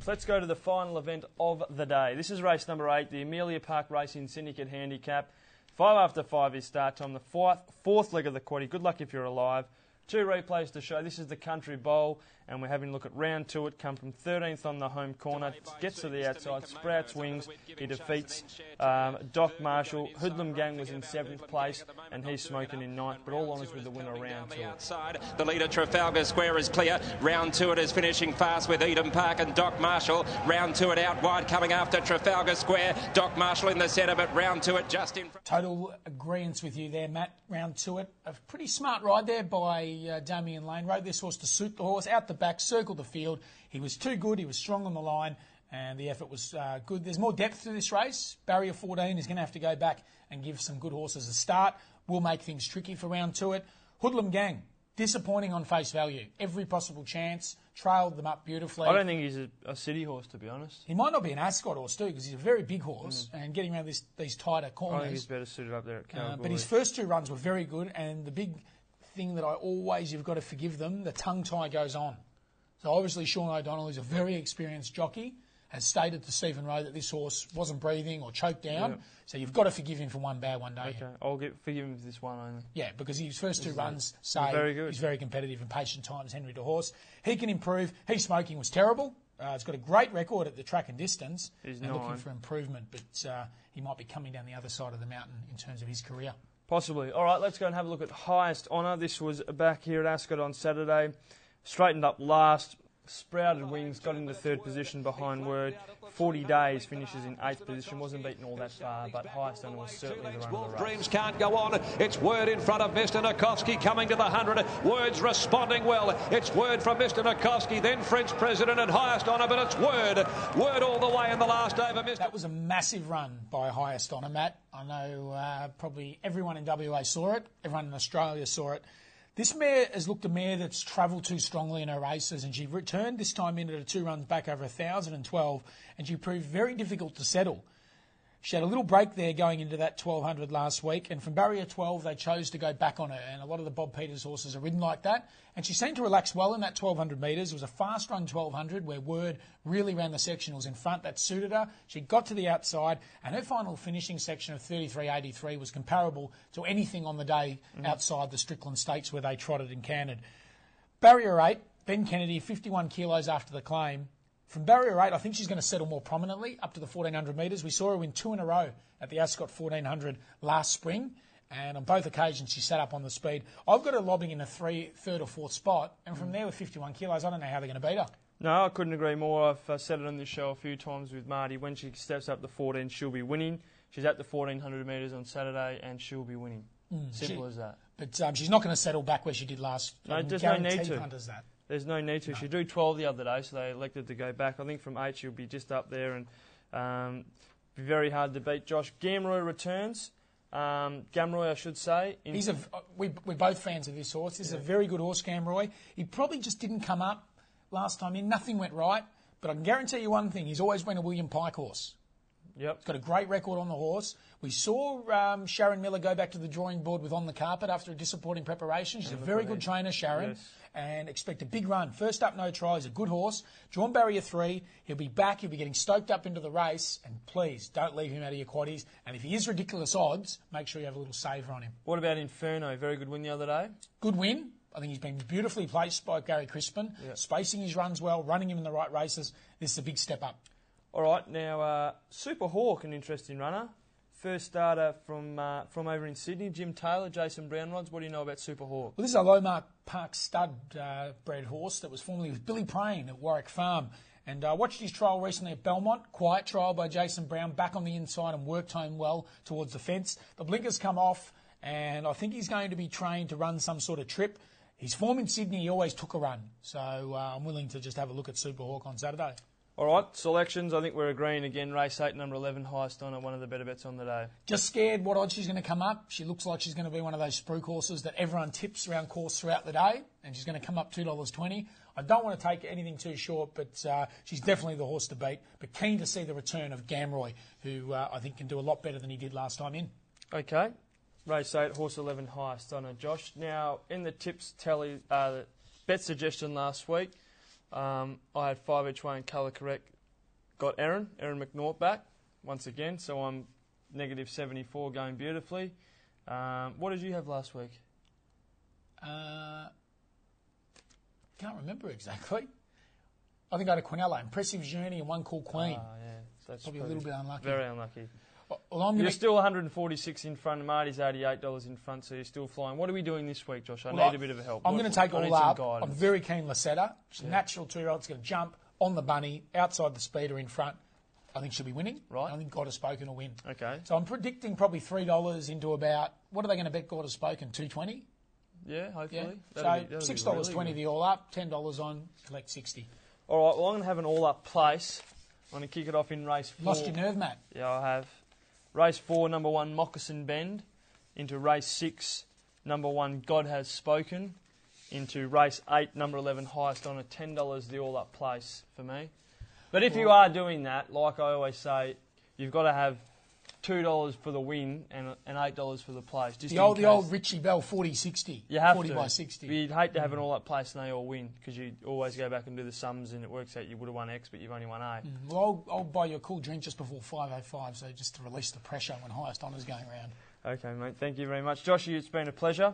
let's go to the final event of the day. This is race number 8, the Amelia Park Racing Syndicate Handicap. 5 after 5 is start time, the fourth leg of the quaddie. Good luck if you're alive. 2 replays to show. This is the Country Bowl, and we're having a look at round 2. It come from 13th on the home corner, gets to the outside, sprouts wings, he defeats Doc Marshall. Hoodlum Gang was in 7th place, and he's smoking in 9th, but all honours with the winner round 2. Outside, the leader Trafalgar Square is clear. Round 2 it is finishing fast with Eden Park and Doc Marshall. Round 2 it out wide coming after Trafalgar Square. Doc Marshall in the centre, but round 2 it just in front. Total agreement with you there, Matt. Round 2 it. A pretty smart ride there by Damien Lane. Rode this horse to suit the horse. Out the back, circled the field. He was too good. He was strong on the line, and the effort was good. There's more depth to this race. Barrier 14 is going to have to go back and give some good horses a start. Will make things tricky for round 2 it. Hoodlum Gang, disappointing on face value. Every possible chance. Trailed them up beautifully. I don't think he's a city horse, to be honest. He might not be an Ascot horse too, because he's a very big horse, and getting around these tighter corners. I think he's better suited up there at Kalgoorlie. But his first 2 runs were very good, and the big thing that you've got to forgive them, the tongue tie goes on. So obviously Sean O'Donnell, who's a very experienced jockey, has stated to Stephen Rowe that this horse wasn't breathing or choked down. Yep. So you've got to forgive him for one bad one day. Okay, I'll forgive him for this one only. Yeah, because his first 2 runs say very good. He's very competitive and patient times Henry de Horse. He can improve. His smoking was terrible. It's got a great record at the track and distance. He's looking for improvement, but he might be coming down the other side of the mountain in terms of his career. Possibly. All right, let's go and have a look at Highest Honour. This was back here at Ascot on Saturday. Straightened up last. Sprouted wings, got into 3rd position behind Word. 40 Days finishes in 8th position. Wasn't beaten all that far, but Highest Honour was certainly the run of the race. Dreams can't go on. It's Word in front of Mr. Nikovsky coming to the 100. Word's responding well. It's Word from Mr. Nikovsky, then French President and Highest Honour, but it's Word. Word all the way in the last over. That was a massive run by Highest Honour, Matt. I know probably everyone in WA saw it. Everyone in Australia saw it. This mare has looked a mare that's travelled too strongly in her races, and she returned this time in at 2 runs back over 1,012, and she proved very difficult to settle. She had a little break there going into that 1,200 last week, and from barrier 12 they chose to go back on her, and a lot of the Bob Peters horses are ridden like that, and she seemed to relax well in that 1,200 metres. It was a fast run 1,200 where Word really ran the sectionals in front. That suited her. She got to the outside, and her final finishing section of 33.83 was comparable to anything on the day outside the Strickland Stakes where they trotted and cantered. Barrier 8, Ben Kennedy, 51 kilos after the claim. From barrier 8, I think she's going to settle more prominently up to the 1,400 metres. We saw her win 2 in a row at the Ascot 1,400 last spring, and on both occasions she sat up on the speed. I've got her lobbing in a 3rd or 4th spot, and from there with 51 kilos, I don't know how they're going to beat her. No, I couldn't agree more. I've said it on this show a few times with Marty. When she steps up the 14, she'll be winning. She's at the 1,400 metres on Saturday, and she'll be winning. Simple as that. But she's not going to settle back where she did last. No, there's no need to. That. There's no need to. No. She drew 12 the other day, so they elected to go back. I think from 8 she'll be just up there and be very hard to beat. Josh Gamroy returns. Gamroy, I should say. We're both fans of this horse. This is a very good horse, Gamroy. He probably just didn't come up last time in. Nothing went right. But I can guarantee you one thing. He's always been a William Pike horse. Yep. He's got a great record on the horse. We saw Sharon Miller go back to the drawing board with On the Carpet after a disappointing preparation. She's a very good trainer, Sharon, and expect a big run. First up, no try. He's a good horse. Drawn barrier 3. He'll be back. He'll be getting stoked up into the race. And please, don't leave him out of your quaddies. And if he is ridiculous odds, make sure you have a little saver on him. What about Inferno? Very good win the other day. Good win. I think he's been beautifully placed by Gary Crispin, spacing his runs well, running him in the right races. This is a big step up. All right, now Super Hawk, an interesting runner. First starter from over in Sydney, Jim Taylor, Jason Brownrods. What do you know about Super Hawk? Well, this is a Lowmark Park stud bred horse that was formerly with Billy Prain at Warwick Farm. And I watched his trial recently at Belmont. Quiet trial by Jason Brown, back on the inside and worked home well towards the fence. The blinkers come off, and I think he's going to be trained to run some sort of trip. His form in Sydney, he always took a run. So I'm willing to just have a look at Super Hawk on Saturday. All right, selections. I think we're agreeing again. Race 8, number 11, Highest Honour, one of the better bets on the day. Just scared what odds she's going to come up. She looks like she's going to be one of those spruik horses that everyone tips around course throughout the day, and she's going to come up $2.20. I don't want to take anything too short, but she's definitely the horse to beat. But keen to see the return of Gamroy, who I think can do a lot better than he did last time in. Okay. Race 8, horse 11, Highest Honour. Josh, now in the tips tally, bet suggestion last week, I had 5 each way and colour correct. got Erin McNaught back once again, so I'm negative 74 going beautifully. What did you have last week? Can't remember exactly. I think I had a Quinella, Impressive Journey and one called Queen. Yeah, that's Probably a little bit unlucky. Very unlucky. Well, you're still 146 in front. Marty's $88 in front, so you're still flying. What are we doing this week, Josh? I need a bit of help. I'm going to take all up. Guidance. I'm very keen Lucetta. She's a natural 2-year-old. It's going to jump on the bunny, outside the speeder in front. I think she'll be winning. Right. I think God Has Spoken will win. Okay. So I'm predicting probably $3 into about, what are they going to bet God Has Spoken, 220? Yeah, hopefully. Yeah. So $6.20 really the all up, $10 on, collect 60. All right, well, I'm going to have an all-up place. I'm going to kick it off in race 4. Lost your nerve, Matt. Yeah, I have. Race 4, number 1, Moccasin Bend. Into race 6, number 1, God Has Spoken. Into race 8, number 11, Highest Honour, $10 the all-up place for me. But if you are doing that, like I always say, you've got to have $2 for the win and $8 for the place. Just the old Richie Bell 40-60. You have 40 to. by 60. You'd hate to have an all-up place and they all win because you always go back and do the sums and it works out you would have won X but you've only won A. Well, I'll buy you a cool drink just before 5:05, so just to release the pressure when Highest Honour's going around. Okay, mate. Thank you very much. Josh, it's been a pleasure.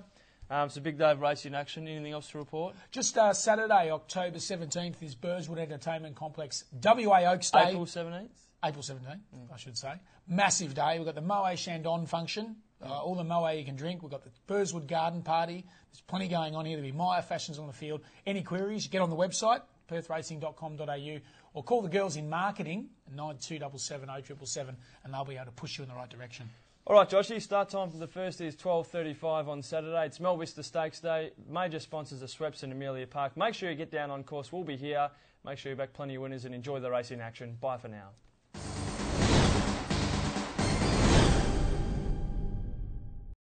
It's a big day of racing action. Anything else to report? Just Saturday, October 17th, is Burswood Entertainment Complex, WA Oaks Day. April 17th? April 17th, I should say. Massive day. We've got the Moët Chandon function, all the Moët you can drink. We've got the Burswood Garden Party. There's plenty going on here. There'll be Myer Fashions on the field. Any queries, get on the website, perthracing.com.au, or call the girls in marketing, 9277 0777, and they'll be able to push you in the right direction. All right, Joshy, start time for the first is 12:35 on Saturday. It's Mel Vista Stakes Day. Major sponsors are Schweppes and Amelia Park. Make sure you get down on course. We'll be here. Make sure you back plenty of winners and enjoy the racing action. Bye for now.